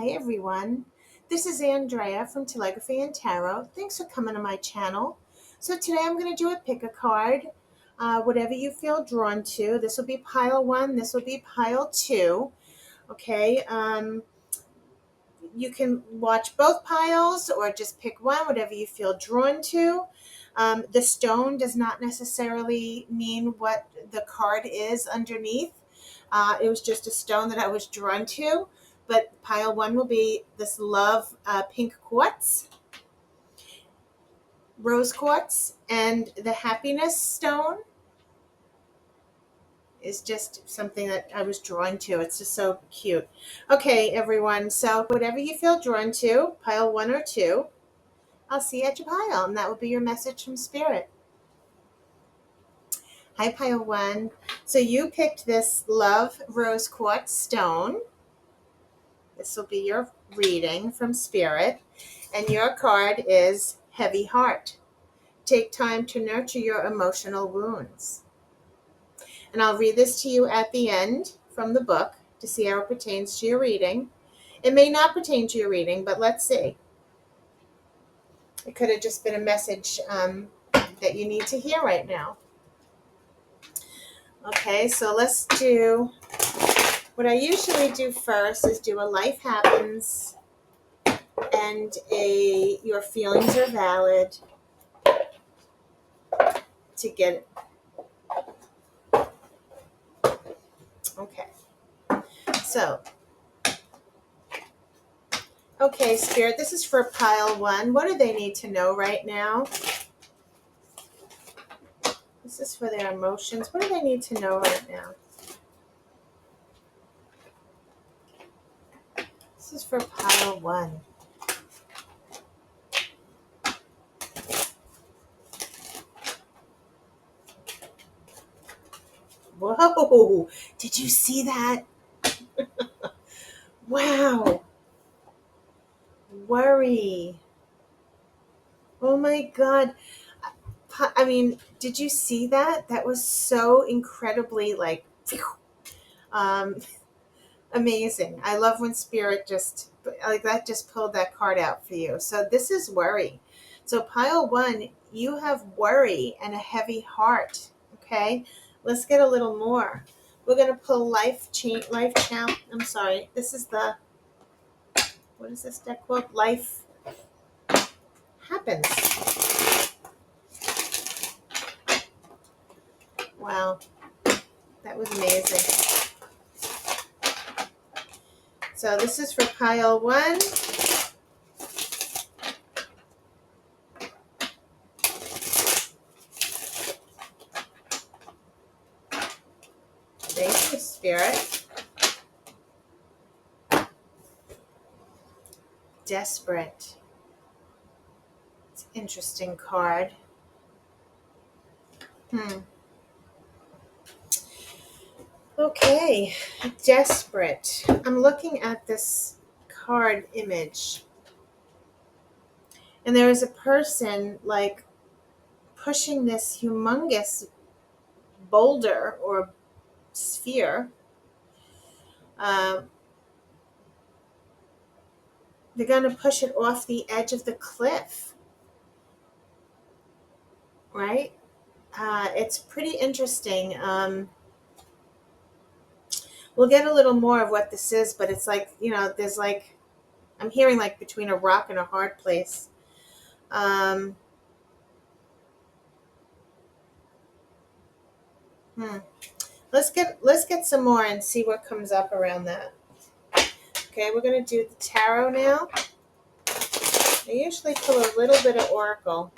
Hi everyone, this is Andrea from Telegraphy and Tarot. Thanks for coming to my channel. So today I'm going to do a pick a card, whatever you feel drawn to. This will be pile 1, this will be pile 2. Okay, you can watch both piles or just pick one, whatever you feel drawn to. The stone does not necessarily mean what the card is underneath. It was just a stone that I was drawn to. But pile 1 will be this love pink quartz, rose quartz, and the happiness stone is just something that I was drawn to. It's just so cute. Okay, everyone. So whatever you feel drawn to, pile 1 or 2, I'll see you at your pile, and that will be your message from Spirit. Hi, pile 1. So you picked this love rose quartz stone. This will be your reading from Spirit. And your card is Heavy Heart. Take time to nurture your emotional wounds. And I'll read this to you at the end from the book to see how it pertains to your reading. It may not pertain to your reading, but let's see. It could have just been a message that you need to hear right now. Okay, so let's do, what I usually do first is do a life happens and a your feelings are valid to get it. Okay, so, okay, Spirit, this is for pile 1. What do they need to know right now? This is for their emotions. What do they need to know right now? This is for pile 1. Whoa, did you see that? Wow. Worry. Oh my God. I mean, did you see that? That was so incredibly um, amazing. I love when Spirit just, like that, just pulled that card out for you. So this is worry. So pile 1, you have worry and a heavy heart. Okay, let's get a little more. We're gonna pull life challenge. I'm sorry. This is the, what is this deck called? Life happens. Wow, that was amazing. So this is for pile 1. Thank you, Spirit. Desperate. It's an interesting card. Okay, desperate. I'm looking at this card image, and there is a person like pushing this humongous boulder or sphere. They're going to push it off the edge of the cliff, right? It's pretty interesting. We'll get a little more of what this is, but it's like, there's like, I'm hearing like between a rock and a hard place. Let's get some more and see what comes up around that. Okay, we're going to do the tarot now. I usually pull a little bit of oracle.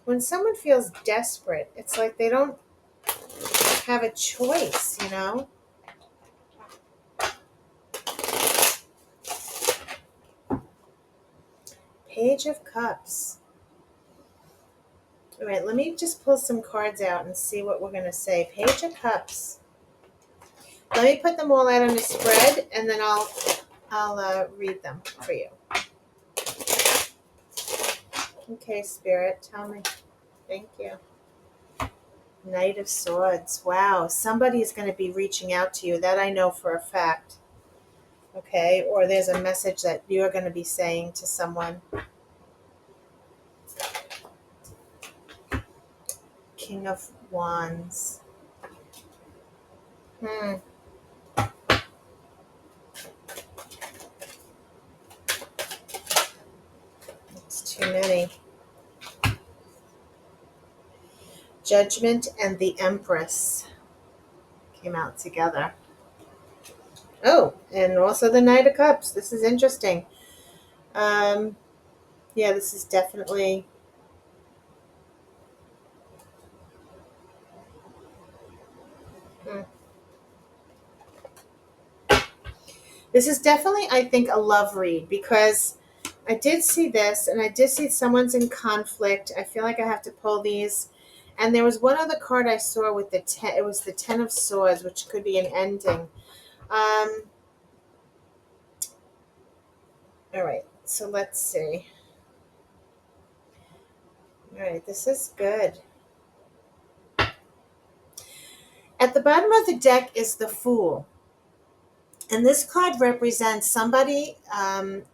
When someone feels desperate, it's like they don't have a choice, Page of Cups. All right, let me just pull some cards out and see what we're going to say. Page of Cups. Let me put them all out on the spread, and then I'll read them for you. Okay, Spirit, tell me. Thank you. Knight of Swords. Wow. Somebody is going to be reaching out to you. That I know for a fact. Okay. Or there's a message that you're going to be saying to someone. King of Wands. Hmm. It's too many. Judgment and the Empress came out together. Oh, and also the Knight of Cups. This is interesting. Um, yeah, this is definitely. Hmm. This is definitely, I think, a love read because I did see this and I did see someone's in conflict. I feel like I have to pull these. And there was one other card I saw with the ten. It was the Ten of Swords, which could be an ending. Um, all right, so let's see. All right, this is good. At the bottom of the deck is the Fool. And this card represents somebody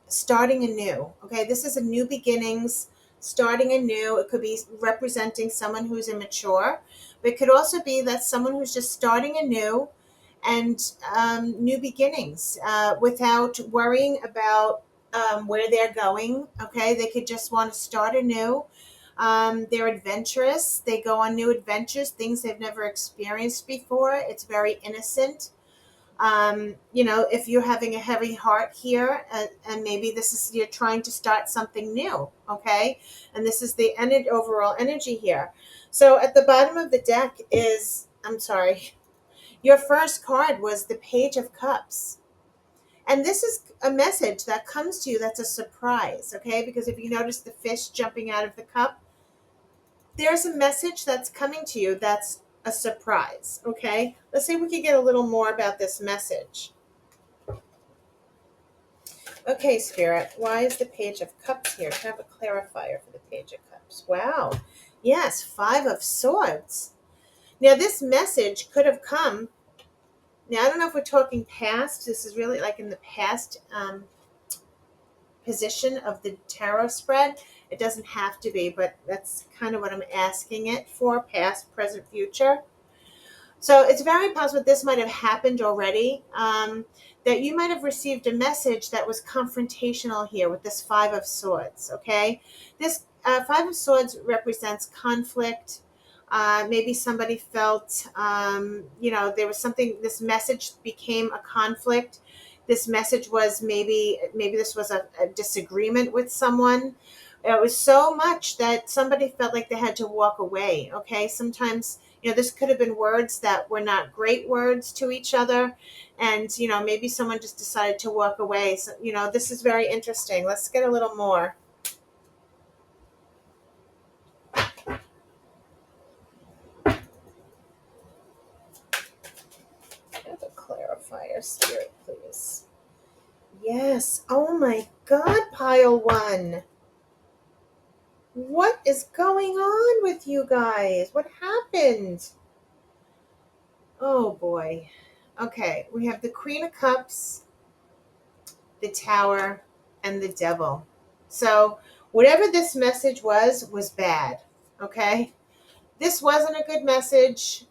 starting anew. Okay, this is a new beginnings, starting anew. It could be representing someone who's immature, but it could also be that someone who's just starting anew and new beginnings without worrying about where they're going. Okay, they could just want to start anew. They're adventurous. They go on new adventures, things they've never experienced before. It's very innocent. If you're having a heavy heart here, and maybe this is you're trying to start something new, okay, and this is the overall energy here. So at the bottom of the deck is, I'm sorry, your first card was the Page of Cups, and this is a message that comes to you that's a surprise, okay, because if you notice the fish jumping out of the cup, there's a message that's coming to you that's a surprise, okay. Let's see if we can get a little more about this message. Okay, Spirit, why is the Page of Cups here? Can I have a clarifier for the Page of Cups? Wow. Yes, Five of Swords. Now, this message could have come. Now, I don't know if we're talking past. This is really like in the past position of the tarot spread. It doesn't have to be, but that's kind of what I'm asking it for, past, present, future. So it's very possible this might have happened already, that you might have received a message that was confrontational here with this Five of Swords, okay? This Five of Swords represents conflict. Maybe somebody felt, there was something, this message became a conflict. This message was maybe this was a disagreement with someone. It was so much that somebody felt like they had to walk away, okay? Sometimes this could have been words that were not great words to each other. And, maybe someone just decided to walk away. So, this is very interesting. Let's get a little more. Have a clarifier, Spirit, please. Yes. Oh my God, pile one. What is going on with you guys? What happened? Oh boy. Okay, we have the Queen of Cups, the Tower, and the Devil. So, whatever this message was bad. Okay? This wasn't a good message.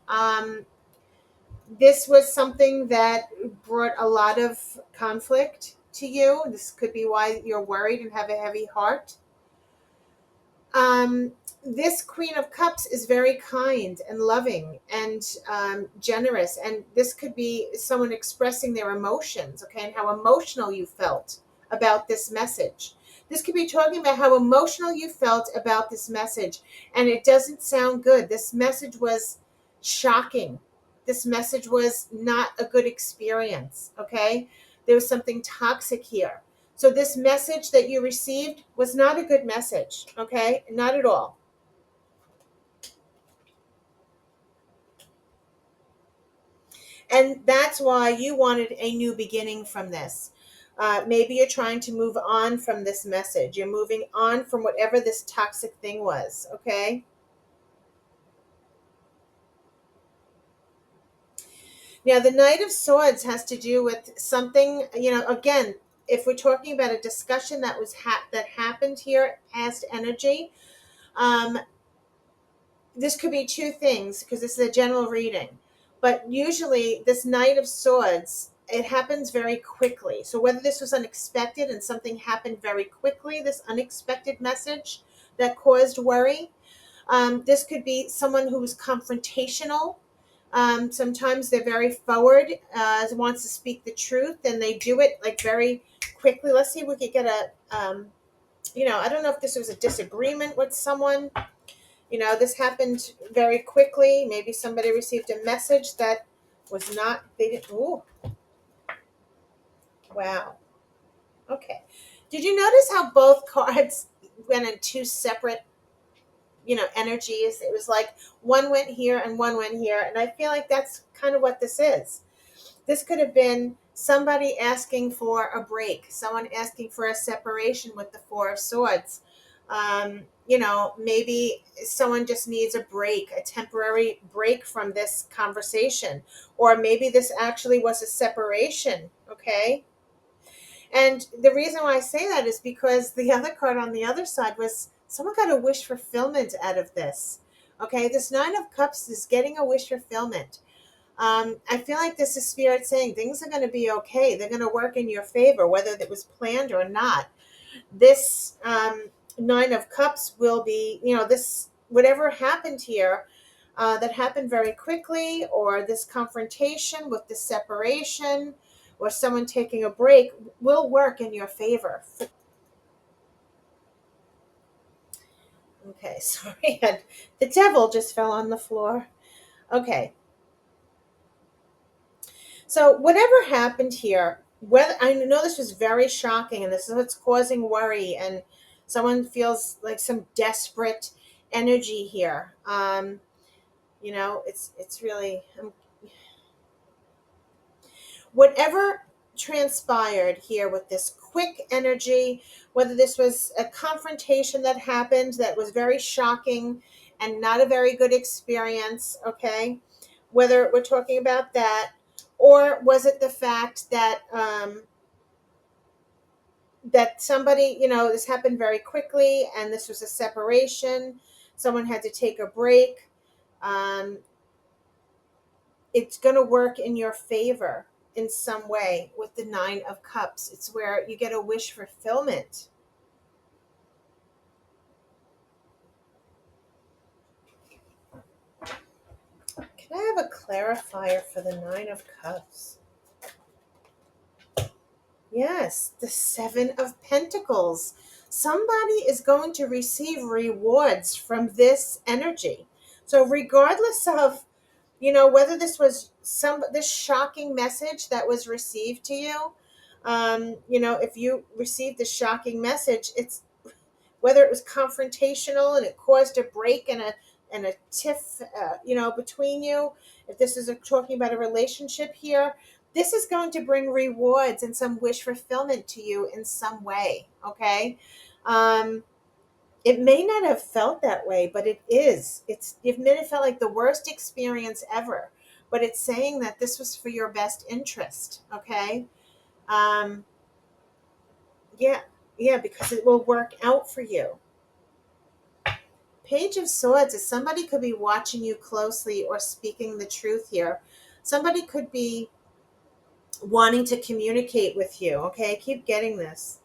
This was something that brought a lot of conflict to you. This could be why you're worried and have a heavy heart. um, this Queen of Cups is very kind and loving and generous. And this could be someone expressing their emotions, okay, and how emotional you felt about this message. This could be talking about how emotional you felt about this message. And it doesn't sound good. This message was shocking. This message was not a good experience, okay? There was something toxic here. So this message that you received was not a good message, okay? Not at all. And that's why you wanted a new beginning from this. Maybe you're trying to move on from this message. You're moving on from whatever this toxic thing was, okay? Yeah, the Knight of Swords has to do with something, again, if we're talking about a discussion that that happened here, past energy, um, this could be two things because this is a general reading. But usually, this Knight of Swords, it happens very quickly. So whether this was unexpected and something happened very quickly, this unexpected message that caused worry, this could be someone who was confrontational. Sometimes they're very forward, wants to speak the truth, and they do it like very quickly. Let's see if we could get I don't know if this was a disagreement with someone. This happened very quickly. Maybe somebody received a message that was not, they didn't, ooh, wow. Okay. Did you notice how both cards went in two separate, energies? It was like one went here and one went here. And I feel like that's kind of what this is. This could have been somebody asking for a break, someone asking for a separation with the Four of Swords. Maybe someone just needs a break, a temporary break from this conversation. Or maybe this actually was a separation, okay? And the reason why I say that is because the other card on the other side was someone got a wish fulfillment out of this. Okay, this Nine of Cups is getting a wish fulfillment. I feel like this is spirit saying things are going to be okay. They're going to work in your favor, whether it was planned or not. This Nine of Cups will be, this whatever happened here, that happened very quickly, or this confrontation with the separation, or someone taking a break, will work in your favor. Okay, sorry. The devil just fell on the floor. Okay, so whatever happened here, whether I know this was very shocking, and this is what's causing worry, and someone feels like some desperate energy here. It's really whatever transpired here with this quick energy, whether this was a confrontation that happened that was very shocking and not a very good experience, okay? Whether we're talking about that, or was it the fact that somebody, this happened very quickly and this was a separation, someone had to take a break. It's going to work in your favor in some way with the Nine of Cups. It's where you get a wish fulfillment. Can I have a clarifier for the Nine of Cups? Yes, the Seven of Pentacles. Somebody is going to receive rewards from this energy. So regardless of, whether this was this shocking message that was received to you, if you received the shocking message, it's whether it was confrontational and it caused a break and a tiff, between you. If this is talking about a relationship here, this is going to bring rewards and some wish fulfillment to you in some way. Okay. Um, it may not have felt that way, but it is. It may have felt like the worst experience ever, but it's saying that this was for your best interest. Okay. Um, yeah. Yeah, because it will work out for you. Page of Swords is somebody could be watching you closely or speaking the truth here. Somebody could be wanting to communicate with you. Okay, I keep getting this.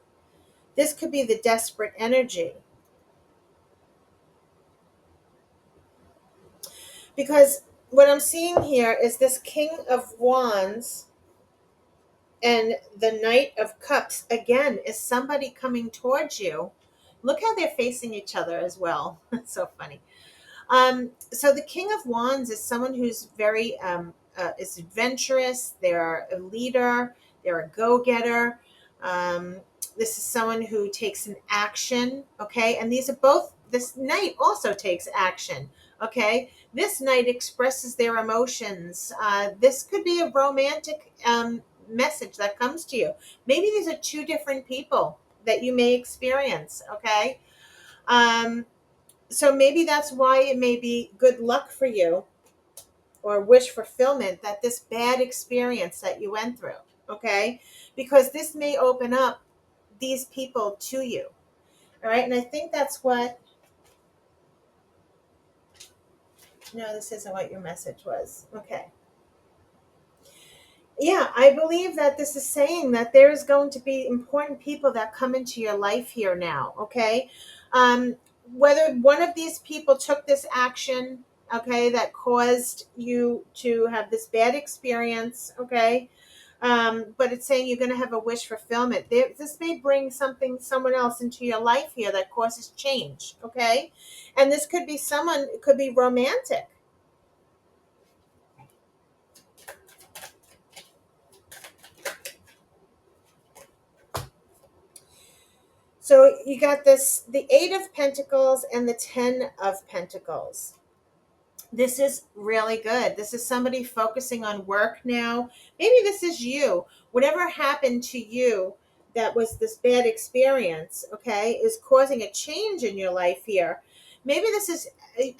This could be the desperate energy. Because what I'm seeing here is this King of Wands and the Knight of Cups again is somebody coming towards you. Look how they're facing each other as well. It's so funny. So the King of Wands is someone who's very is adventurous. They're a leader. They're a go-getter. This is someone who takes an action. Okay, and these are both. This knight also takes action. Okay, this knight expresses their emotions. This could be a romantic message that comes to you. Maybe these are two different people that you may experience. Okay. So maybe that's why it may be good luck for you or wish fulfillment that this bad experience that you went through, okay? Because this may open up these people to you. All right. And I think that's what, no, this isn't what your message was. Okay. Yeah, I believe that this is saying that there is going to be important people that come into your life here now, okay? Um, Whether one of these people took this action, okay, that caused you to have this bad experience, okay? But it's saying you're going to have a wish fulfillment. This may bring someone else into your life here that causes change, okay? And this could be someone, it could be romantic. So you got this, the Eight of Pentacles and the Ten of Pentacles. This is really good. This is somebody focusing on work now. Maybe this is you. Whatever happened to you that was this bad experience, okay, is causing a change in your life here. Maybe this is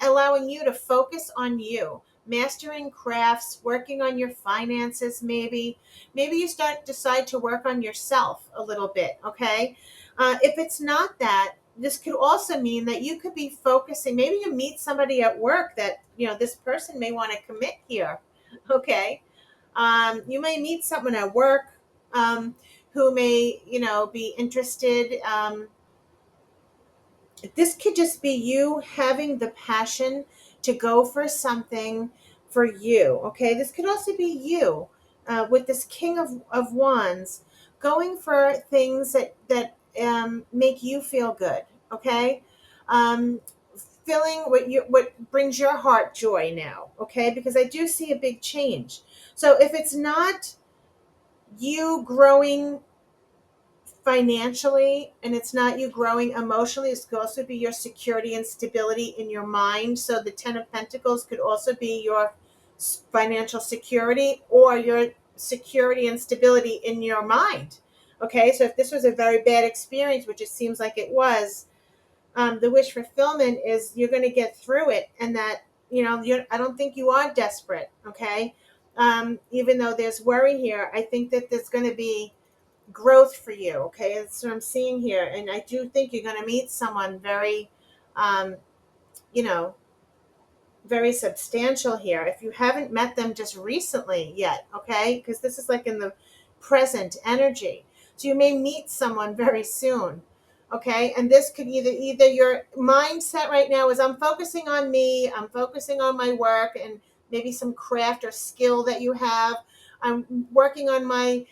allowing you to focus on you, mastering crafts, working on your finances, maybe. Maybe you decide to work on yourself a little bit, okay? If it's not that, this could also mean that you could be focusing. Maybe you meet somebody at work that, this person may want to commit here. Okay. You may meet someone at work who may, be interested. This could just be you having the passion to go for something for you. Okay. This could also be you with this King of Wands going for things that make you feel good. Okay. Um, Feeling what brings your heart joy now. Okay. Because I do see a big change. So if it's not you growing financially and it's not you growing emotionally, this could also be your security and stability in your mind. So the Ten of Pentacles could also be your financial security or your security and stability in your mind. Okay, so if this was a very bad experience, which it seems like it was, the wish fulfillment is you're going to get through it, and that I don't think you are desperate. Okay, even though there's worry here, I think that there's going to be growth for you. Okay, that's what I'm seeing here, and I do think you're going to meet someone very, um, you know, very substantial here. If you haven't met them just recently yet, okay, because this is like in the present energy, so you may meet someone very soon. Okay, and this could either your mindset right now is I'm focusing on me, I'm focusing on my work, and maybe some craft or skill that you have. I'm working on my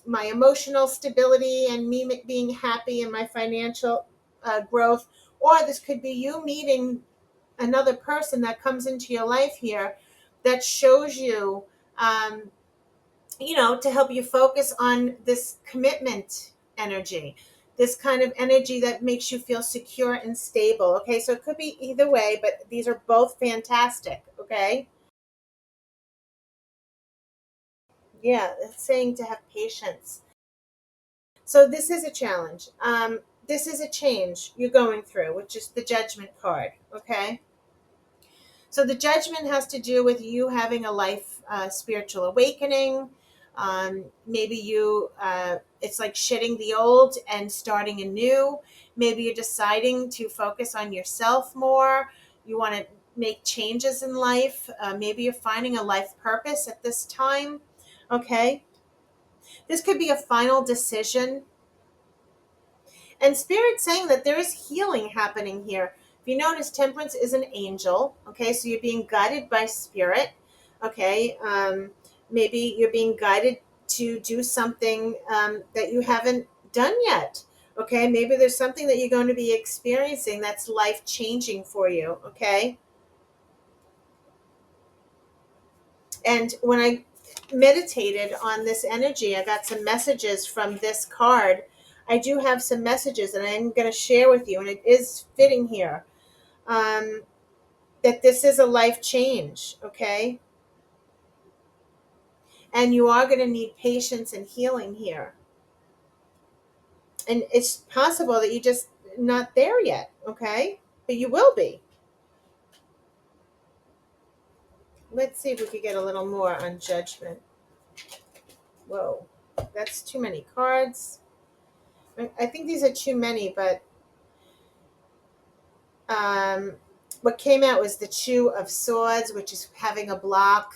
emotional stability and me being happy and my financial growth. Or this could be you meeting another person that comes into your life here that shows you, um, to help you focus on this commitment energy, this kind of energy that makes you feel secure and stable. Okay, so it could be either way, but these are both fantastic. Okay, yeah, it's saying to have patience. So this is a challenge. This is a change you're going through, which is the Judgment card. Okay. So the Judgment has to do with you having a life spiritual awakening. Maybe it's like shedding the old and starting anew. Maybe you're deciding to focus on yourself more. You want to make changes in life. Maybe you're finding a life purpose at this time. Okay. This could be a final decision. And Spirit saying that there is healing happening here. If you notice, Temperance is an angel. Okay, so you're being guided by Spirit. Okay, maybe you're being guided to do something that you haven't done yet. Okay, maybe there's something that you're going to be experiencing that's life changing for you. Okay, and when I meditated on this energy, I got some messages from this card. I do have some messages and I'm going to share with you, and it is fitting here, um, that this is a life change, okay? And you are going to need patience and healing here. And it's possible that you're just not there yet, okay? But you will be. let's see if we could get a little more on judgment. Whoa, that's too many cards. I think these are too many, but um, what came out was the Two of Swords, which is having a block.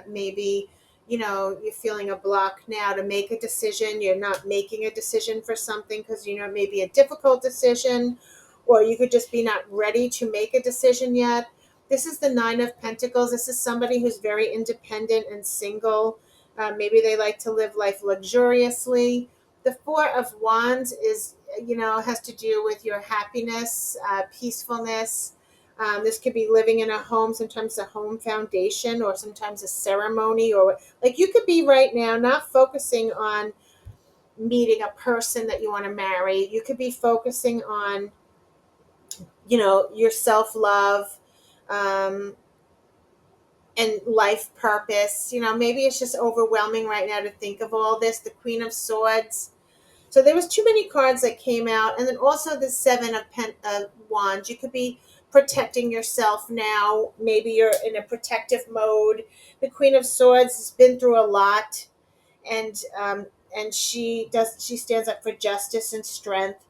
Maybe, you're feeling a block now to make a decision. You're not making a decision for something because, it may be a difficult decision, or you could just be not ready to make a decision yet. This is the Nine of Pentacles. This is somebody who's very independent and single. Maybe they like to live life luxuriously. The Four of Wands is, has to do with your happiness, peacefulness. This could be living in a home, sometimes a home foundation, or sometimes a ceremony, or like you could be right now not focusing on meeting a person that you want to marry. You could be focusing on, your self love, um, and life purpose. Maybe it's just overwhelming right now to think of all this. The Queen of Swords. So there was too many cards that came out, and then also the Seven of Wands. You could be protecting yourself now. Maybe you're in a protective mode. The Queen of Swords has been through a lot, and she stands up for justice and strength,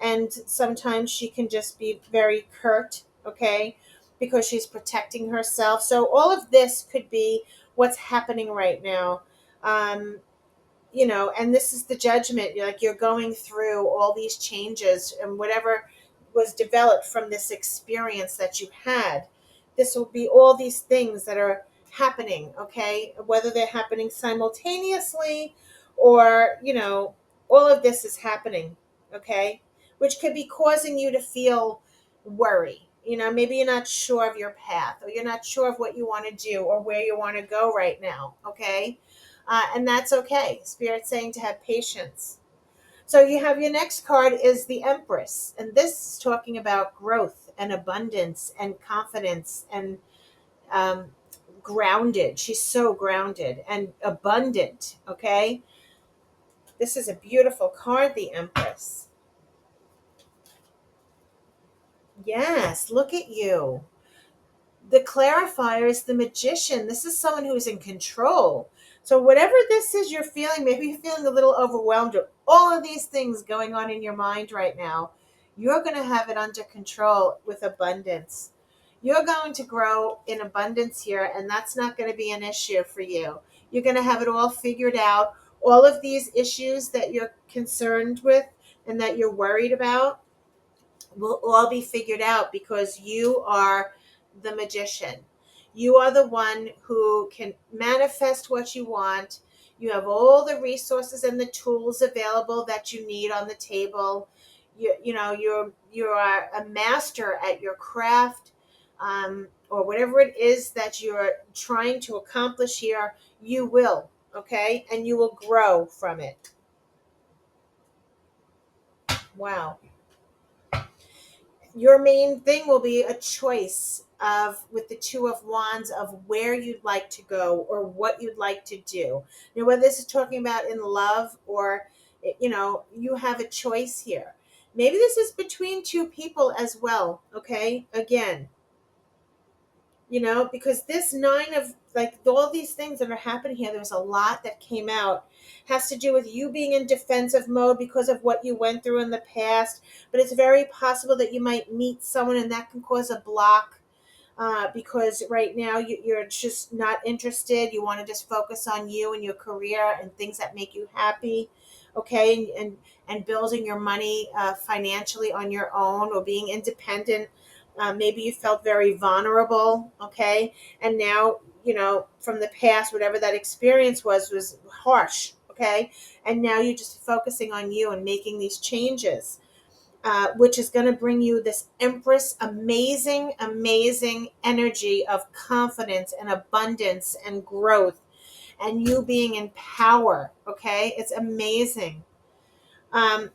and sometimes she can just be very curt, okay, because she's protecting herself. So all of this could be what's happening right now. And this is the judgment. You're going through all these changes, and whatever was developed from this experience that you had, this will be all these things that are happening, okay, whether they're happening simultaneously, or all of this is happening, okay, which could be causing you to feel worry. Maybe you're not sure of your path, or you're not sure of what you want to do or where you want to go right now, okay. And that's okay. Spirit's saying to have patience. So you have your next card is the Empress, and this is talking about growth and abundance and confidence and um, grounded. She's so grounded and abundant. Okay, this is a beautiful card, the Empress. Yes, look at you. The clarifier is the Magician. This is someone who's in control. So whatever this is you're feeling, maybe you're feeling a little overwhelmed with all of these things going on in your mind right now. You're going to have it under control with abundance. You're going to grow in abundance here, and that's not going to be an issue for you. You're going to have it all figured out. All of these issues that you're concerned with and that you're worried about will all be figured out because you are the Magician. You are the one who can manifest what you want. You have all the resources and the tools available that you need on the table. You are a master at your craft, or whatever it is that you're trying to accomplish here. You will, okay, and you will grow from it. Wow. Your main thing will be a choice of with the Two of Wands of where you'd like to go or what you'd like to do. Whether this is talking about in love or you have a choice here. Maybe this is between two people as well. Okay, again, because this nine of like all these things that are happening here, there's a lot that came out, has to do with you being in defensive mode because of what you went through in the past. But it's very possible that you might meet someone and that can cause a block, because right now you're just not interested. You want to just focus on you and your career and things that make you happy, okay, and building your money financially on your own or being independent. Maybe you felt very vulnerable, okay, and now from the past, whatever that experience was harsh, okay, and now you're just focusing on you and making these changes, which is going to bring you this Empress, amazing, amazing energy of confidence and abundance and growth and you being in power. Okay. It's amazing. Um,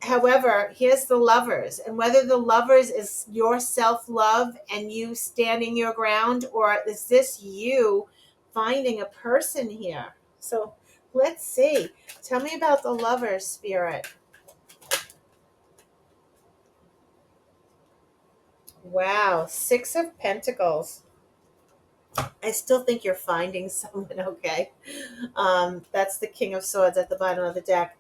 However, here's the Lovers, and whether the Lovers is your self love and you standing your ground, or is this you finding a person here? So let's see. Tell me about the Lovers, Spirit. Wow, Six of Pentacles. I still think you're finding someone, okay? That's the King of Swords at the bottom of the deck.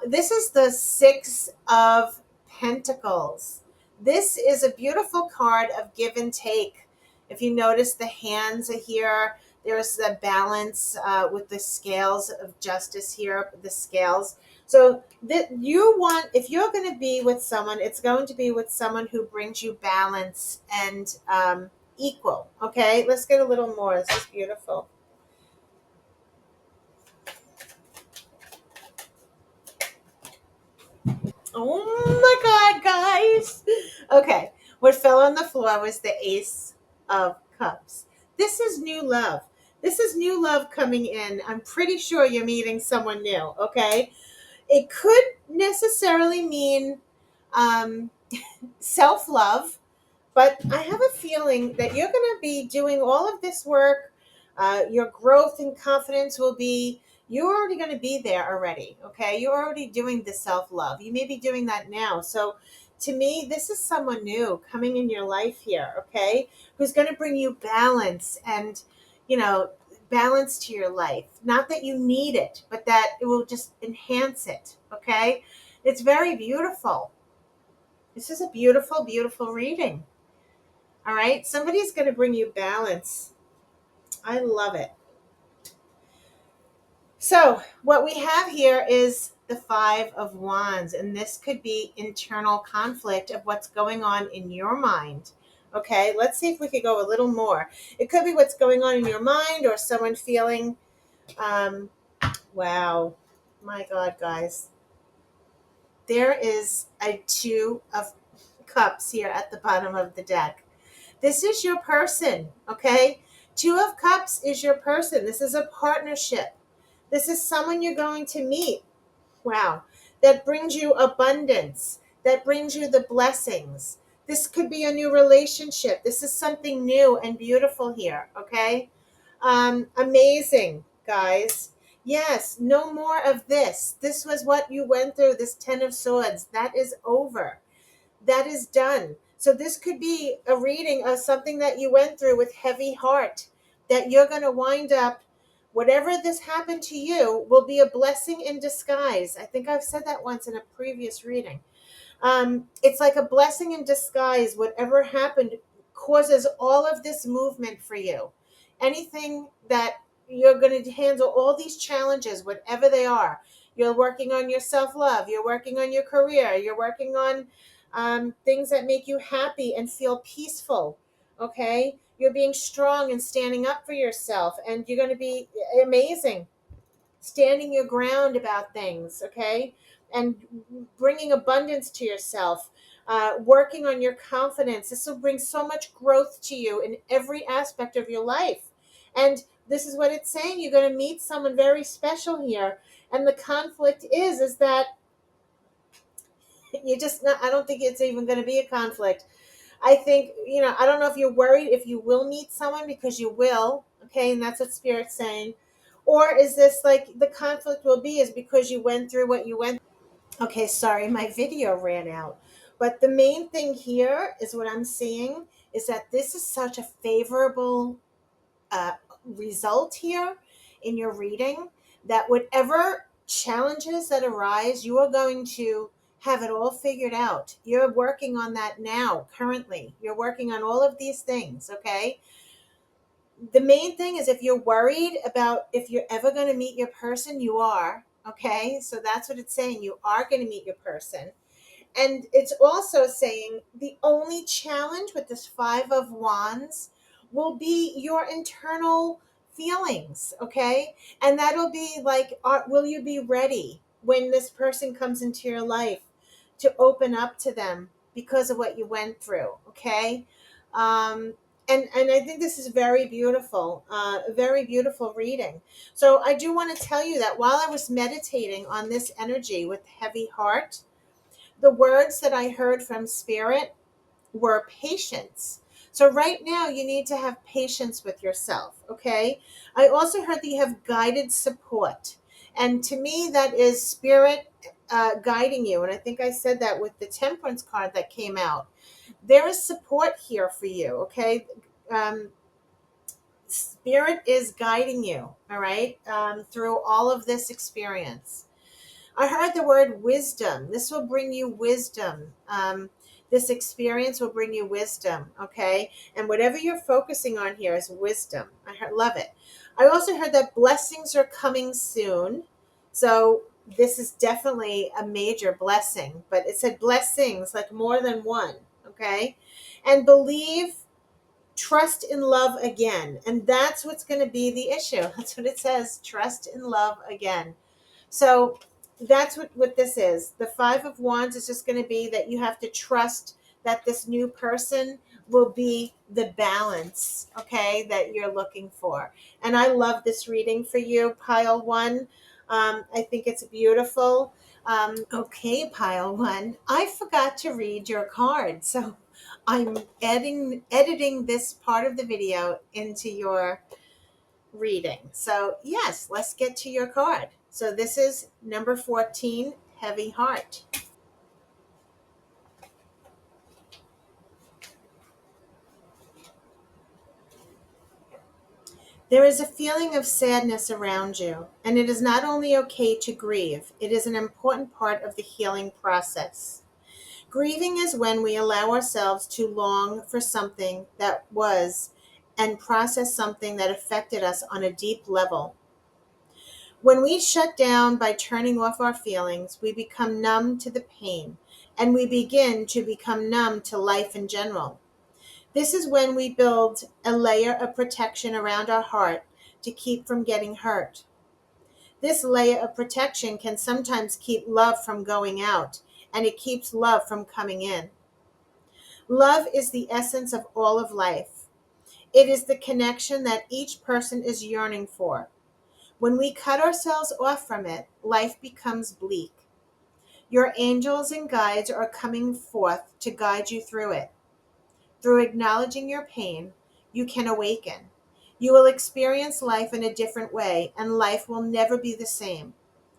This is the Six of Pentacles. This is a beautiful card of give and take. If you notice, the hands are here. There's the balance with the scales of justice here, the scales. So that you want, if you're going to be with someone, it's going to be with someone who brings you balance and equal. Okay, let's get a little more. This is beautiful. Oh my God, guys. Okay. What fell on the floor was the Ace of Cups. This is new love. This is new love coming in. I'm pretty sure you're meeting someone new. Okay. It could necessarily mean um, self love, but I have a feeling that you're going to be doing all of this work. Your growth and confidence will be, you're already going to be there already. Okay. You're already doing the self love. You may be doing that now. So to me, this is someone new coming in your life here. Okay. Who's going to bring you balance and, you know, balance to your life. Not that you need it, but that it will just enhance it. Okay. It's very beautiful. This is a beautiful, beautiful reading. All right. Somebody's going to bring you balance. I love it. So, what we have here is the Five of Wands, and this could be internal conflict of what's going on in your mind. Okay. Let's see if we could go a little more. It could be what's going on in your mind or someone feeling, um, wow, my God, guys. There is a Two of Cups here at the bottom of the deck. This is your person, okay? Two of Cups is your person. This is a partnership. This is someone you're going to meet. Wow. That brings you abundance, that brings you the blessings. This could be a new relationship. This is something new and beautiful here, okay? Amazing, guys. Yes, no more of this. This was what you went through, this Ten of Swords. That is over. That is done. So this could be a reading of something that you went through with heavy heart, that you're going to wind up, whatever this happened to you will be a blessing in disguise. I think I've said that once in a previous reading. It's like a blessing in disguise. Whatever happened causes all of this movement for you. Anything that you're going to handle, all these challenges, whatever they are, you're working on your self love, you're working on your career, you're working on things that make you happy and feel peaceful. Okay. You're being strong and standing up for yourself, and you're going to be amazing standing your ground about things, okay? And bringing abundance to yourself, working on your confidence. This will bring so much growth to you in every aspect of your life. And this is what it's saying. You're going to meet someone very special here. And the conflict is that you just not, I don't think it's even going to be a conflict. I think, I don't know if you're worried if you will meet someone, because you will, okay? And that's what Spirit's saying. Or is this like the conflict will be is because you went through what you went. Okay, sorry, my video ran out. But the main thing here is what I'm seeing is that this is such a favorable uh, result here in your reading, that whatever challenges that arise, you are going to have it all figured out. You're working on that now, currently. You're working on all of these things, okay? The main thing is if you're worried about if you're ever going to meet your person, you are, okay? So that's what it's saying. You are going to meet your person. And it's also saying the only challenge with this Five of Wands will be your internal feelings, okay? And that'll be like, will you be ready when this person comes into your life to open up to them because of what you went through, okay? Um, and I think this is very beautiful, a very beautiful reading. So I do want to tell you that while I was meditating on this energy with heavy heart, the words that I heard from Spirit were patience. So right now you need to have patience with yourself, okay? I also heard that you have guided support. And to me, that is Spirit guiding you. And I think I said that with the Temperance card that came out. There is support here for you, okay? Um, Spirit is guiding you, all right, through all of this experience. I heard the word wisdom. This will bring you wisdom. This experience will bring you wisdom, okay? And whatever you're focusing on here is wisdom. Love it. I also heard that blessings are coming soon. So this is definitely a major blessing, but it said blessings, like more than one, okay? And believe, trust in love again. And that's what's going to be the issue. That's what it says, trust in love again. So that's what this is. The Five of Wands is just going to be that you have to trust that this new person will be the balance, okay, that you're looking for. And I love this reading for you, Pile One. I think it's beautiful. Okay, Pile One, I forgot to read your card. So I'm editing this part of the video into your reading. So, yes, let's get to your card. So, this is number 14, Heavy Heart. There is a feeling of sadness around you, and it is not only okay to grieve, it is an important part of the healing process. Grieving is when we allow ourselves to long for something that was and process something that affected us on a deep level. When we shut down by turning off our feelings, we become numb to the pain and we begin to become numb to life in general. This is when we build a layer of protection around our heart to keep from getting hurt. This layer of protection can sometimes keep love from going out, and it keeps love from coming in. Love is the essence of all of life. It is the connection that each person is yearning for. When we cut ourselves off from it, life becomes bleak. Your angels and guides are coming forth to guide you through it. Through acknowledging your pain, you can awaken. You will experience life in a different way, and life will never be the same.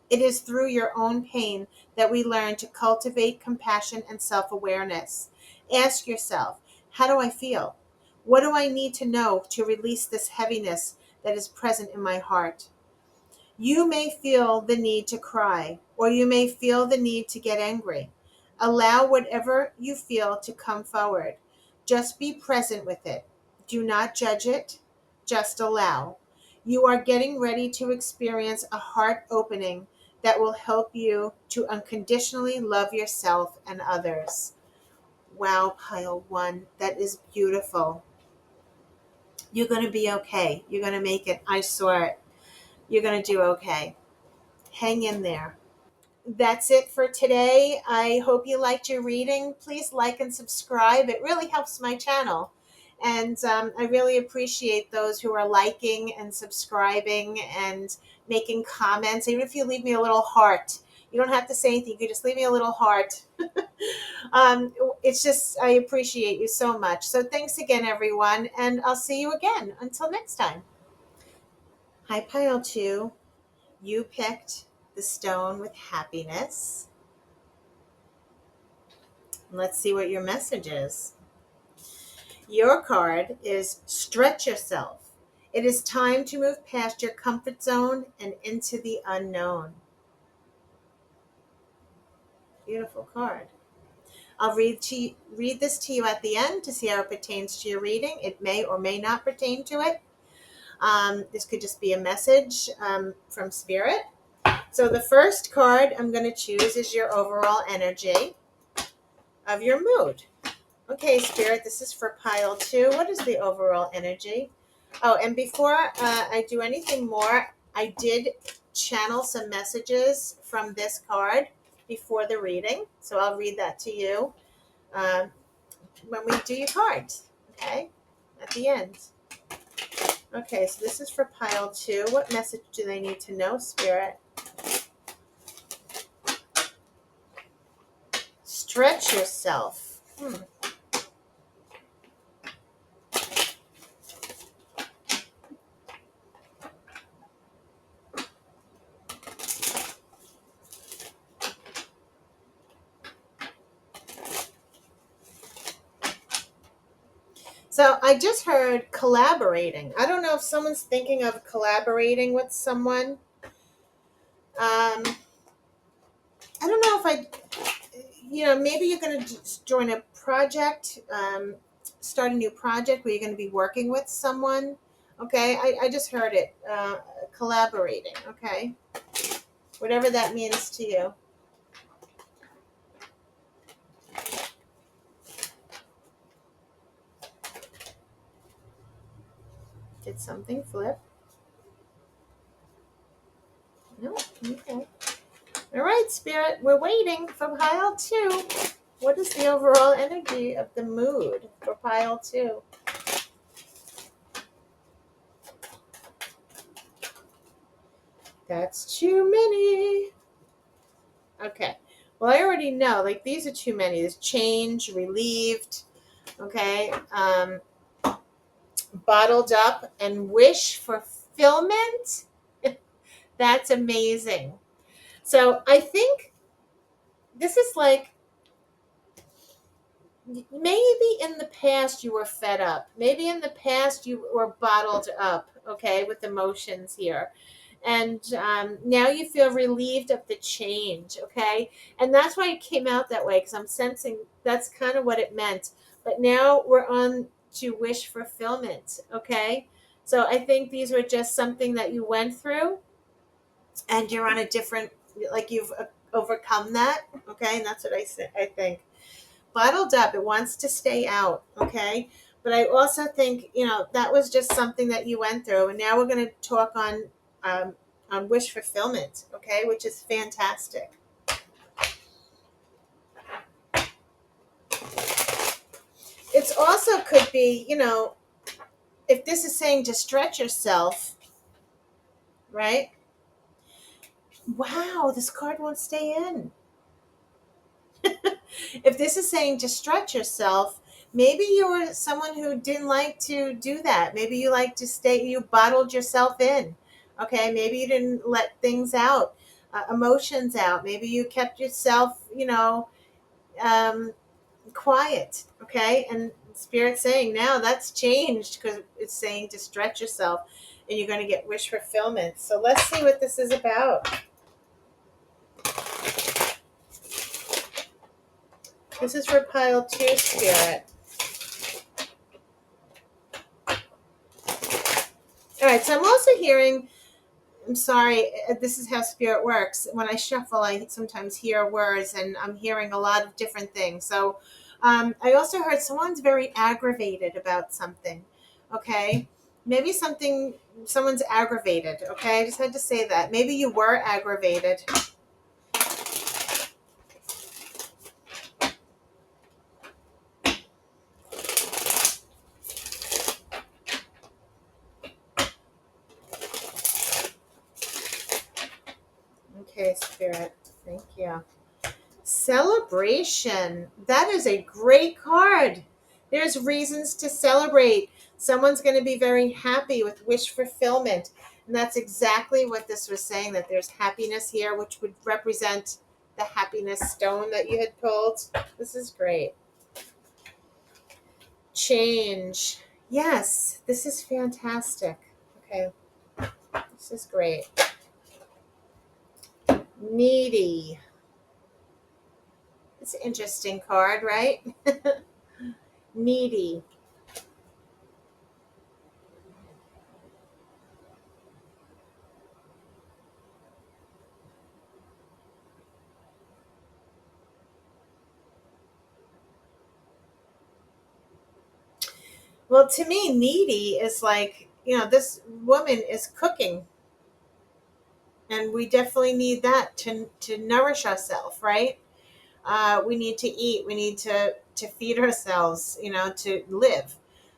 It is through your own pain that we learn to cultivate compassion and self-awareness. Ask yourself, how do I feel? What do I need to know to release this heaviness that is present in my heart? You may feel the need to cry, or you may feel the need to get angry. Allow whatever you feel to come forward. Just be present with it. Do not judge it. Just allow. You are getting ready to experience a heart opening that will help you to unconditionally love yourself and others. Wow, Pile One, that is beautiful. You're going to be okay. You're going to make it. I saw it. You're going to do okay. Hang in there. That's it for today. I hope you liked your reading. Please like and subscribe. It really helps my channel. And I really appreciate those who are liking and subscribing and making comments. Even if you leave me a little heart, you don't have to say anything. You can just leave me a little heart. It's just, I appreciate you so much. So thanks again, everyone. And I'll see you again. Until next time. Hi, Pile 2. You picked the stone with happiness. Let's see what your message is. Your card is stretch yourself. It is time to move past your comfort zone and into the unknown. Beautiful card. I'll read this to you at the end to see how it pertains to your reading. It may or may not pertain to it. This could just be a message from Spirit. So the first card I'm going to choose is your overall energy of your mood. Okay, Spirit, this is for Pile 2. What is the overall energy? Oh, and before I do anything more, I did channel some messages from this card before the reading. So I'll read that to you when we do your cards, okay, at the end. Okay, so this is for Pile 2. What message do they need to know, Spirit? Stretch yourself. So I just heard collaborating. I don't know if someone's thinking of collaborating with someone. I don't know if maybe you're going to join a project, start a new project where you're going to be working with someone. Okay, I just heard it. Collaborating. Okay, whatever that means to you. Did something flip? No. Okay. All right, Spirit. We're waiting for pile two. What is the overall energy of the mood for pile two? That's too many. Okay. Well, I already know. Like, these are too many. There's change, relieved, okay, bottled up, and wish fulfillment. That's amazing. So I think this is like, maybe in the past you were fed up. Maybe in the past you were bottled up, okay, with emotions here. And now you feel relieved of the change, okay? And that's why it came out that way, because I'm sensing that's kind of what it meant. But now we're on to wish fulfillment, okay? So I think these were just something that you went through, and you're on a different, like, you've overcome that, okay? And that's what I think. Bottled up, it wants to stay out, okay? But I also think, that was just something that you went through. And now we're going to talk um, on wish fulfillment, okay, which is fantastic. It's also could be, if this is saying to stretch yourself, right? Wow, this card won't stay in. If this is saying to stretch yourself, maybe you were someone who didn't like to do that. Maybe you like to stay, you bottled yourself in. Okay, maybe you didn't let things out, emotions out. Maybe you kept yourself, um, quiet. Okay, and Spirit's saying now that's changed, because it's saying to stretch yourself, and you're going to get wish fulfillment. So let's see what this is about. This is for pile two, Spirit. All right, so I'm also hearing, I'm sorry, this is how Spirit works. When I shuffle, I sometimes hear words, and I'm hearing a lot of different things. So I also heard someone's very aggravated about something, okay? Maybe someone's aggravated, okay? I just had to say that. Maybe you were aggravated. Okay, Spirit, thank you. Celebration. That is a great card. There's reasons to celebrate. Someone's going to be very happy with wish fulfillment. And that's exactly what this was saying, that there's happiness here, which would represent the happiness stone that you had pulled. This is great. Change. Yes, this is fantastic. Okay, this is great. Needy. It's an interesting card, right? Needy. Well, to me, needy is like, this woman is cooking, and we definitely need that to nourish ourselves, right? We need to eat. We need to feed ourselves, to live.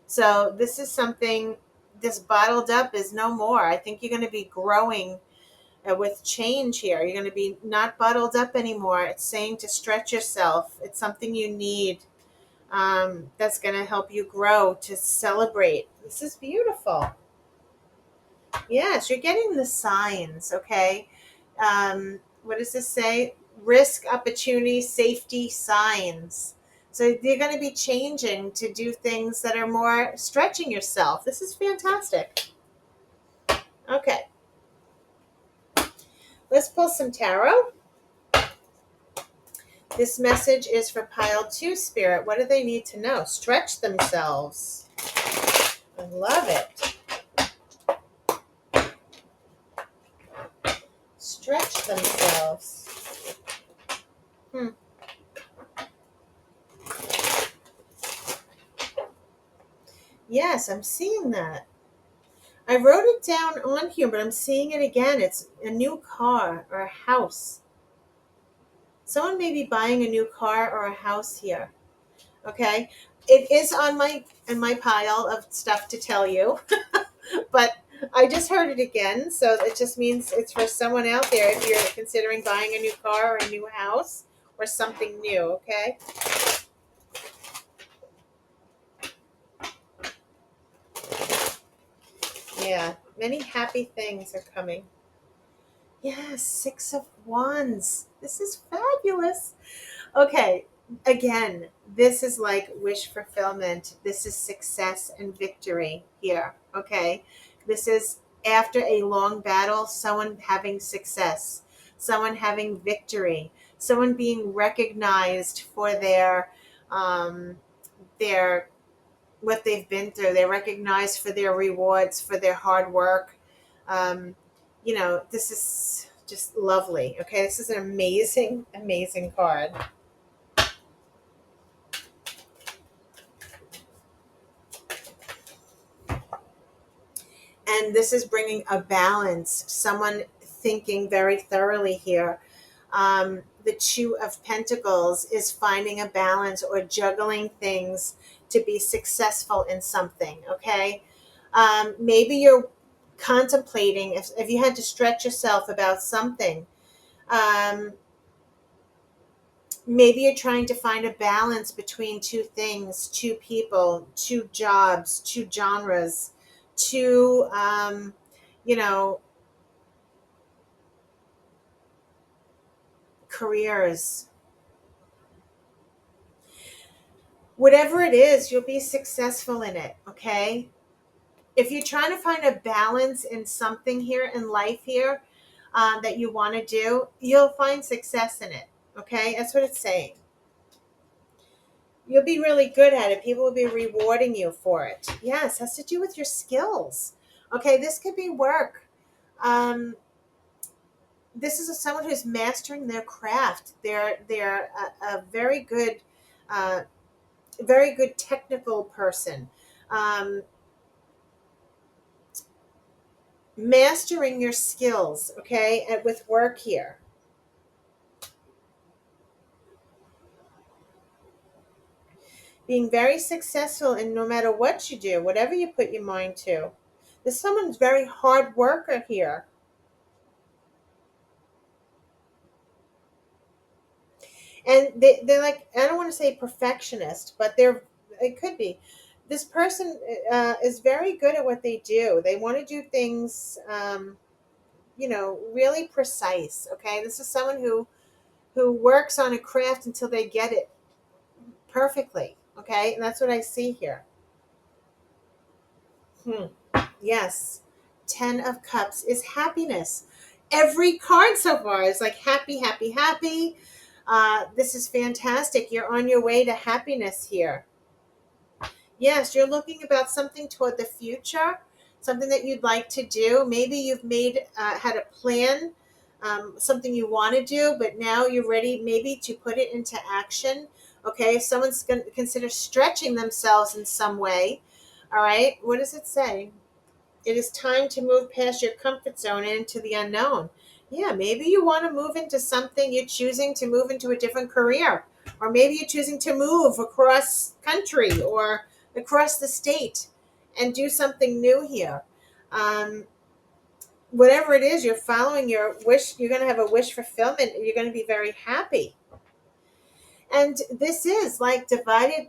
So this is something, this bottled up is no more. I think you're going to be growing with change here. You're going to be not bottled up anymore. It's saying to stretch yourself. It's something you need, that's going to help you grow, to celebrate. This is beautiful. Yes, you're getting the signs, okay? What does this say? Risk, opportunity, safety, signs. So you're going to be changing to do things that are more stretching yourself. This is fantastic. Okay, let's pull some tarot. This message is for pile 2 spirit. What do they need to know? Stretch themselves. I love it. Stretch themselves. Hmm. Yes, I'm seeing that. I wrote it down on here, but I'm seeing it again. It's a new car or a house. Someone may be buying a new car or a house here. Okay? It is on my in my pile of stuff to tell you, but I just heard it again, so it just means it's for someone out there if you're considering buying a new car or a new house or something new, okay? Yeah, many happy things are coming. Yes, 6 of Wands. This is fabulous. Okay, again, this is like wish fulfillment. This is success and victory here. Okay, this is after a long battle, someone having success, someone having victory, someone being recognized for their what they've been through. They're recognized for their rewards, for their hard work. Um, this is just lovely. Okay, this is an amazing, amazing card. And this is bringing a balance, someone thinking very thoroughly here. The Two of Pentacles is finding a balance or juggling things to be successful in something, okay? Maybe you're contemplating if you had to stretch yourself about something. um, Maybe you're trying to find a balance between two things, two people, two jobs, two genres, two you know careers. Whatever it is, you'll be successful in it, okay? If you're trying to find a balance in something here in life here, that you want to do, you'll find success in it, okay? That's what it's saying. You'll be really good at it. People will be rewarding you for it. Yes, has to do with your skills. Okay, this could be work. Um, this is someone who's mastering their craft. They're a uh, very good technical person. Um, Mastering your skills, okay, and with work here. Being very successful in no matter what you do, whatever you put your mind to. There's someone's very hard worker here. And they're like, I don't want to say perfectionist, but it could be. This person is very good at what they do. They want to do things, really precise. Okay, this is someone who works on a craft until they get it perfectly. Okay, and that's what I see here. Hmm. Yes, 10 of Cups is happiness. Every card so far is like happy, happy, happy. This is fantastic. You're on your way to happiness here. Yes, you're looking about something toward the future, something that you'd like to do. Maybe you've had a plan, something you want to do, but now you're ready maybe to put it into action. Okay, if someone's going to consider stretching themselves in some way. All right, what does it say? It is time to move past your comfort zone and into the unknown. Yeah, maybe you want to move into something. You're choosing to move into a different career, or maybe you're choosing to move across country or across the state and do something new here. Um, Whatever it is, you're following your wish. You're going to have a wish fulfillment. You're going to be very happy. And this is like divine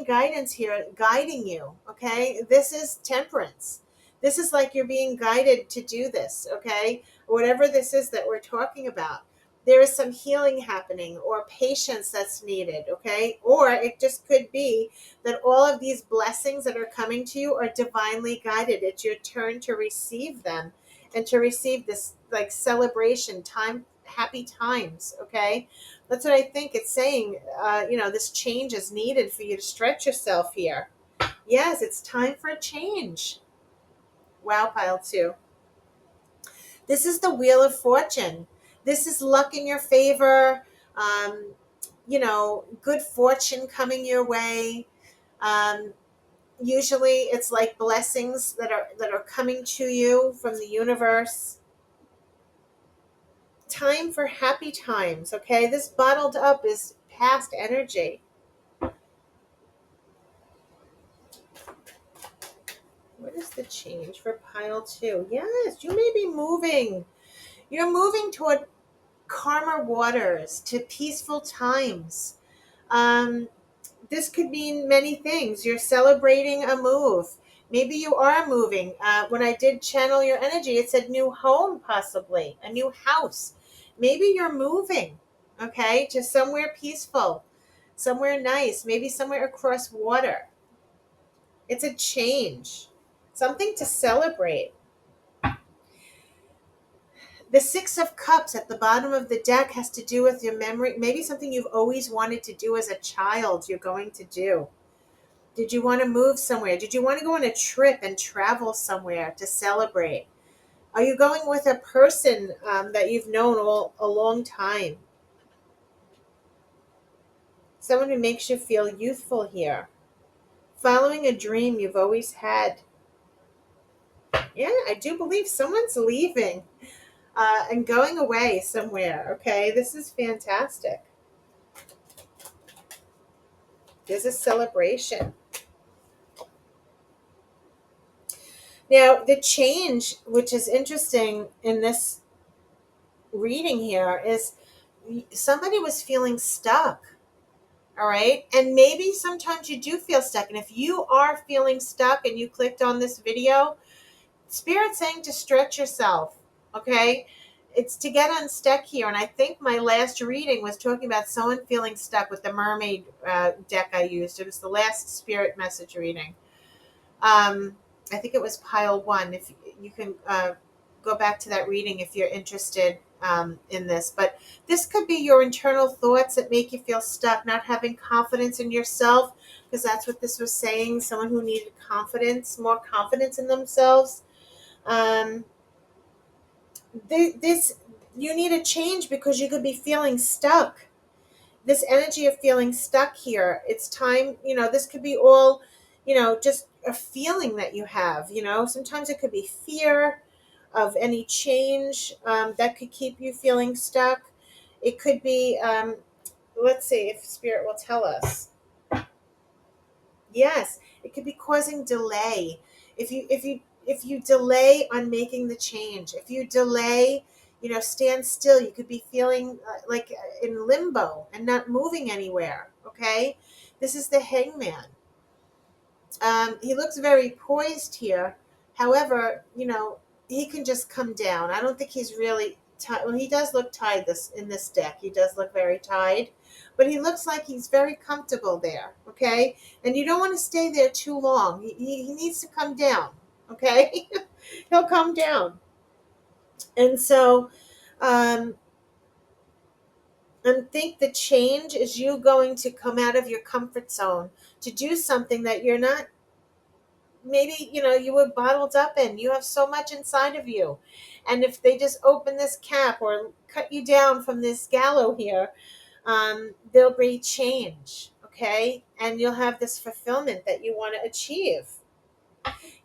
guidance here, guiding you. Okay, this is temperance. This is like you're being guided to do this. Okay, whatever this is that we're talking about. there is some healing happening or patience that's needed, okay? Or it just could be that all of these blessings that are coming to you are divinely guided. It's your turn to receive them and to receive this like celebration time, happy times, okay? That's what I think it's saying. This change is needed for you to stretch yourself here. Yes, it's time for a change. Wow, pile two. This is the Wheel of Fortune. This is luck in your favor, good fortune coming your way. Um, Usually it's like blessings that are coming to you from the universe. Time for happy times, okay? This bottled up is past energy. What is the change for pile two? Yes, you may be moving. You're moving toward calmer waters, to peaceful times. Um, this could mean many things. You're celebrating a move. Maybe you are moving. When I did channel your energy, it said new home, possibly a new house. Maybe you're moving, okay, to somewhere peaceful, somewhere nice, maybe somewhere across water. It's a change, something to celebrate. The Six of Cups at the bottom of the deck has to do with your memory, maybe something you've always wanted to do as a child, you're going to do. Did you want to move somewhere? Did you want to go on a trip and travel somewhere to celebrate? Are you going with a person that you've known all a long time? Someone who makes you feel youthful here. Following a dream you've always had. Yeah, I do believe someone's leaving and going away somewhere. Okay, this is fantastic. There's a celebration. Now, the change, which is interesting in this reading here, is somebody was feeling stuck. All right. And maybe sometimes you do feel stuck. And if you are feeling stuck and you clicked on this video, Spirit's saying to stretch yourself. Okay. It's to get unstuck here. And I think my last reading was talking about someone feeling stuck with the mermaid deck I used. It was the last Spirit message reading. I think it was pile one. If you can go back to that reading if you're interested in this. But this could be your internal thoughts that make you feel stuck, not having confidence in yourself, because that's what this was saying. Someone who needed confidence, more confidence in themselves. Um, this you need a change because you could be feeling stuck. This energy of feeling stuck here, it's time, this could be all, just a feeling that you have. Sometimes it could be fear of any change that could keep you feeling stuck. It could be, let's see if Spirit will tell us. Yes, it could be causing delay. If you delay on making the change, if you delay, stand still, you could be feeling like in limbo and not moving anywhere. Okay, this is the Hangman. He looks very poised here. However, he can just come down. I don't think he's really tied. Well, he does look tied in this deck. He does look very tied, but he looks like he's very comfortable there. Okay, and you don't want to stay there too long. He needs to come down. Okay, he'll come down, and so. And think the change is you going to come out of your comfort zone to do something that you're not, maybe you were bottled up in. You have so much inside of you, and if they just open this cap or cut you down from this gallows here, there'll be change. Okay, and you'll have this fulfillment that you want to achieve.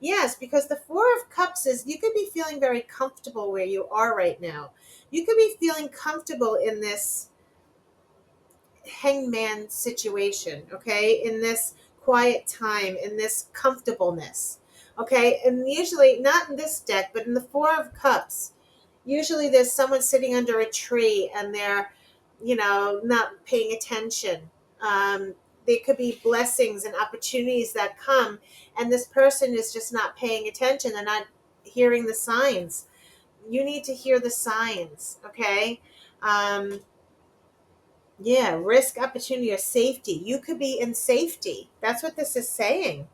Yes, because the Four of Cups is, you could be feeling very comfortable where you are right now. You could be feeling comfortable in this Hangman situation, okay, in this quiet time, in this comfortableness, okay. And usually not in this deck, but in the Four of Cups, usually there's someone sitting under a tree and they're not paying attention. There could be blessings and opportunities that come, and this person is just not paying attention. They're not hearing the signs. You need to hear the signs, okay. Um, yeah, risk, opportunity, or safety. You could be in safety. That's what this is saying.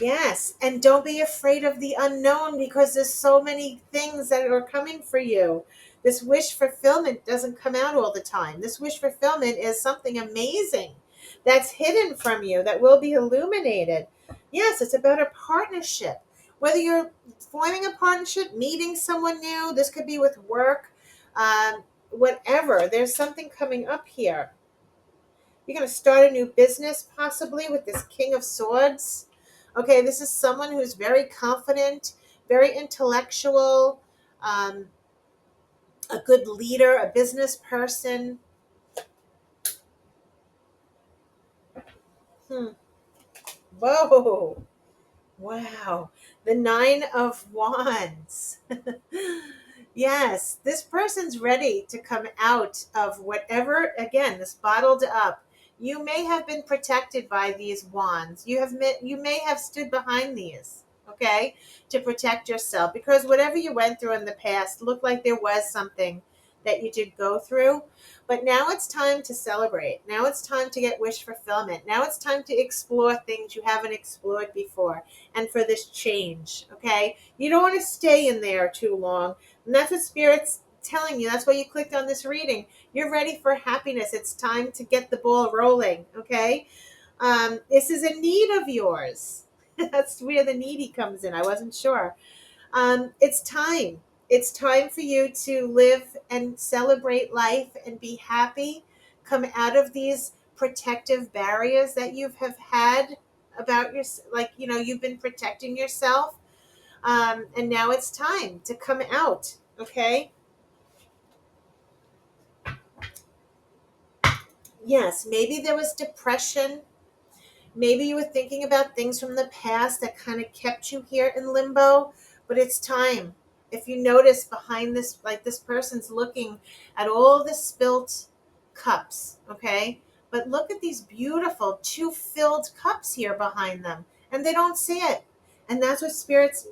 Yes, and don't be afraid of the unknown because there's so many things that are coming for you. This wish fulfillment doesn't come out all the time. This wish fulfillment is something amazing that's hidden from you that will be illuminated. Yes, it's about a partnership. Whether you're forming a partnership, meeting someone new, this could be with work, whatever. There's something coming up here. You're going to start a new business, possibly with this King of Swords. Okay, this is someone who's very confident, very intellectual, um, a good leader, a business person. Hmm. Whoa. Wow. The Nine of Wands. Yes, this person's ready to come out of whatever, again, this bottled up. You may have been protected by these wands. You may have stood behind these, okay, to protect yourself because whatever you went through in the past looked like there was something that you did go through. But now it's time to celebrate. Now it's time to get wish fulfillment. Now it's time to explore things you haven't explored before and for this change, okay? You don't want to stay in there too long. And that's what Spirit's telling you. That's why you clicked on this reading. You're ready for happiness. It's time to get the ball rolling, okay? This is a need of yours. That's where the needy comes in. I wasn't sure. It's time. It's time for you to live and celebrate life and be happy. Come out of these protective barriers that you have had about your, like, you've been protecting yourself. And now it's time to come out. Okay. Yes. Maybe there was depression. Maybe you were thinking about things from the past that kind of kept you here in limbo, but it's time. If you notice behind this, like this person's looking at all the spilt cups, okay? But look at these beautiful two filled cups here behind them, and they don't see it. And that's what Spirit's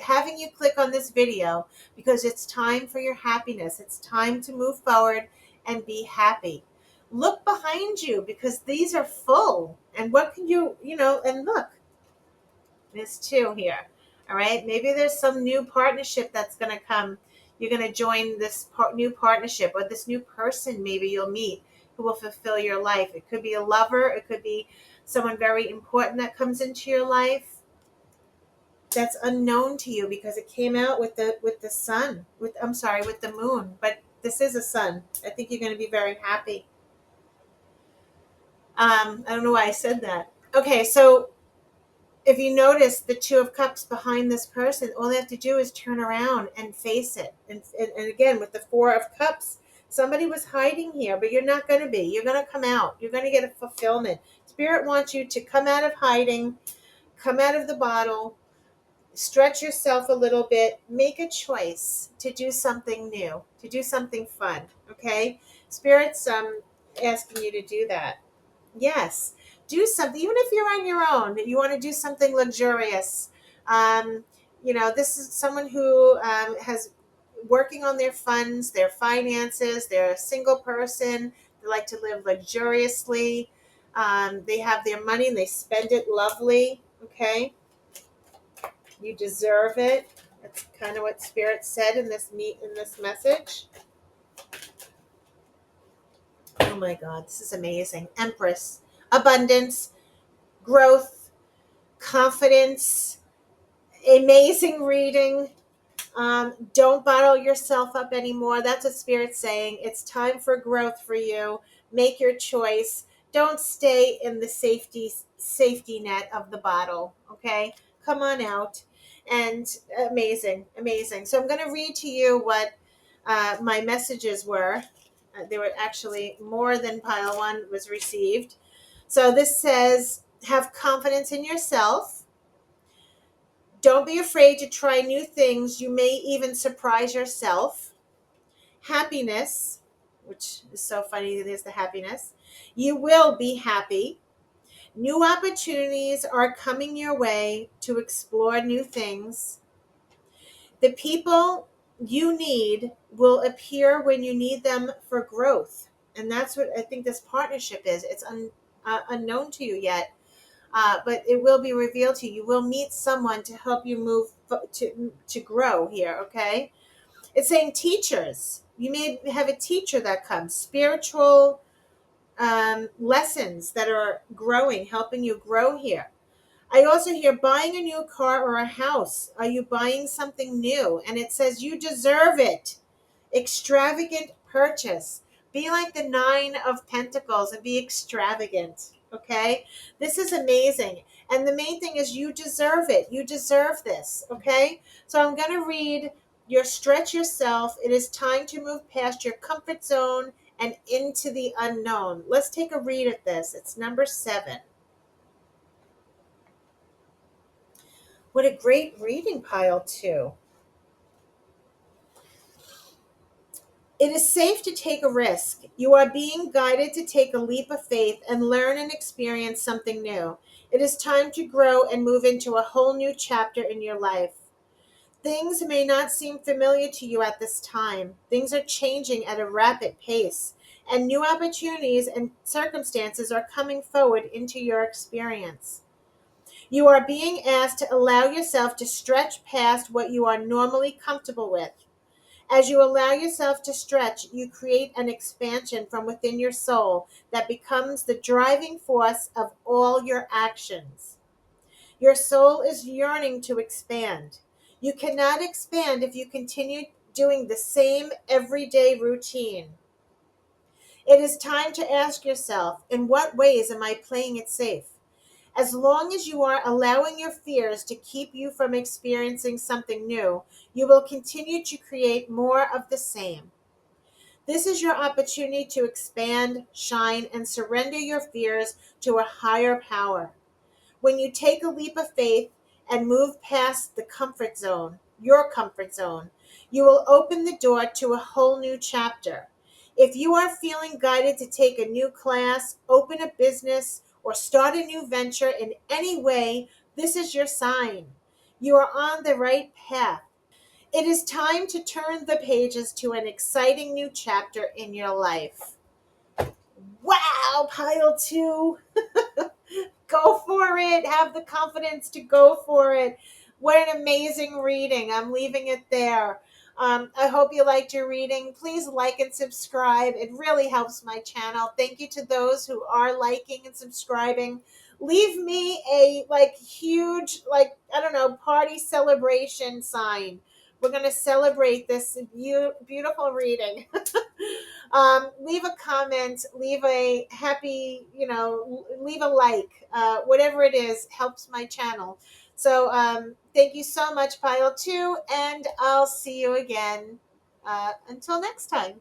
having you click on this video because it's time for your happiness. It's time to move forward and be happy. Look behind you because these are full. And what can and look, there's two here. All right. Maybe there's some new partnership that's going to come. You're going to join this new partnership or this new person maybe you'll meet who will fulfill your life. It could be a lover. It could be someone very important that comes into your life that's unknown to you because it came out with the sun with the moon, but this is a sun. I think you're going to be very happy. I don't know why I said that. Okay, so if you notice the two of cups behind this person, all they have to do is turn around and face it. And again, with the four of cups, somebody was hiding here, but you're not going to be. You're going to come out. You're going to get a fulfillment. Spirit wants you to come out of hiding, come out of the bottle, stretch yourself a little bit, make a choice to do something new, to do something fun. Okay, Spirit's asking you to do that. Yes, do something, even if you're on your own. You want to do something luxurious. um, this is someone who has working on their funds, their finances. They're a single person. They like to live luxuriously. They have their money and they spend it lovely. Okay, you deserve it. That's kind of what Spirit said in this message. Oh my God, this is amazing. Empress, abundance, growth, confidence, amazing reading. Don't bottle yourself up anymore. That's what Spirit's saying. It's time for growth for you. Make your choice. Don't stay in the safety net of the bottle. Okay, come on out. And amazing, amazing. So I'm going to read to you what my messages were. There were actually more than pile one was received. So this says, have confidence in yourself. Don't be afraid to try new things. You may even surprise yourself. Happiness, which is so funny, there's the happiness. You will be happy. New opportunities are coming your way to explore new things. The people you need will appear when you need them for growth. And that's what I think this partnership is. It's unknown to you yet, but it will be revealed to you. You will meet someone to help you move to grow here. Okay, it's saying teachers. You may have a teacher that comes, spiritual lessons that are growing, helping you grow here. I also hear buying a new car or a house. Are you buying something new? And it says you deserve it. Extravagant purchase. Be like the Nine of Pentacles and be extravagant. Okay? This is amazing. And the main thing is you deserve it. You deserve this. Okay? So I'm going to read your stretch yourself. It is time to move past your comfort zone and into the unknown. Let's take a read at this. It's number 7. What a great reading pile, too. It is safe to take a risk. You are being guided to take a leap of faith and learn and experience something new. It is time to grow and move into a whole new chapter in your life. Things may not seem familiar to you at this time. Things are changing at a rapid pace, and new opportunities and circumstances are coming forward into your experience. You are being asked to allow yourself to stretch past what you are normally comfortable with. As you allow yourself to stretch, you create an expansion from within your soul that becomes the driving force of all your actions. Your soul is yearning to expand. You cannot expand if you continue doing the same everyday routine. It is time to ask yourself, in what ways am I playing it safe? As long as you are allowing your fears to keep you from experiencing something new, you will continue to create more of the same. This is your opportunity to expand, shine, and surrender your fears to a higher power. When you take a leap of faith and move past the comfort zone, your comfort zone, you will open the door to a whole new chapter. If you are feeling guided to take a new class, open a business, or start a new venture in any way, this is your sign. You are on the right path. It is time to turn the pages to an exciting new chapter in your life. Wow, pile 2. Go for it. Have the confidence to go for it. What an amazing reading. I'm leaving it there. I hope you liked your reading. Please like and subscribe. It really helps my channel. Thank you to those who are liking and subscribing. Leave me a huge I don't know, party celebration sign. We're going to celebrate this beautiful reading. Leave a comment, leave a happy, leave a like, whatever it is helps my channel. So thank you so much, pile 2, and I'll see you again until next time.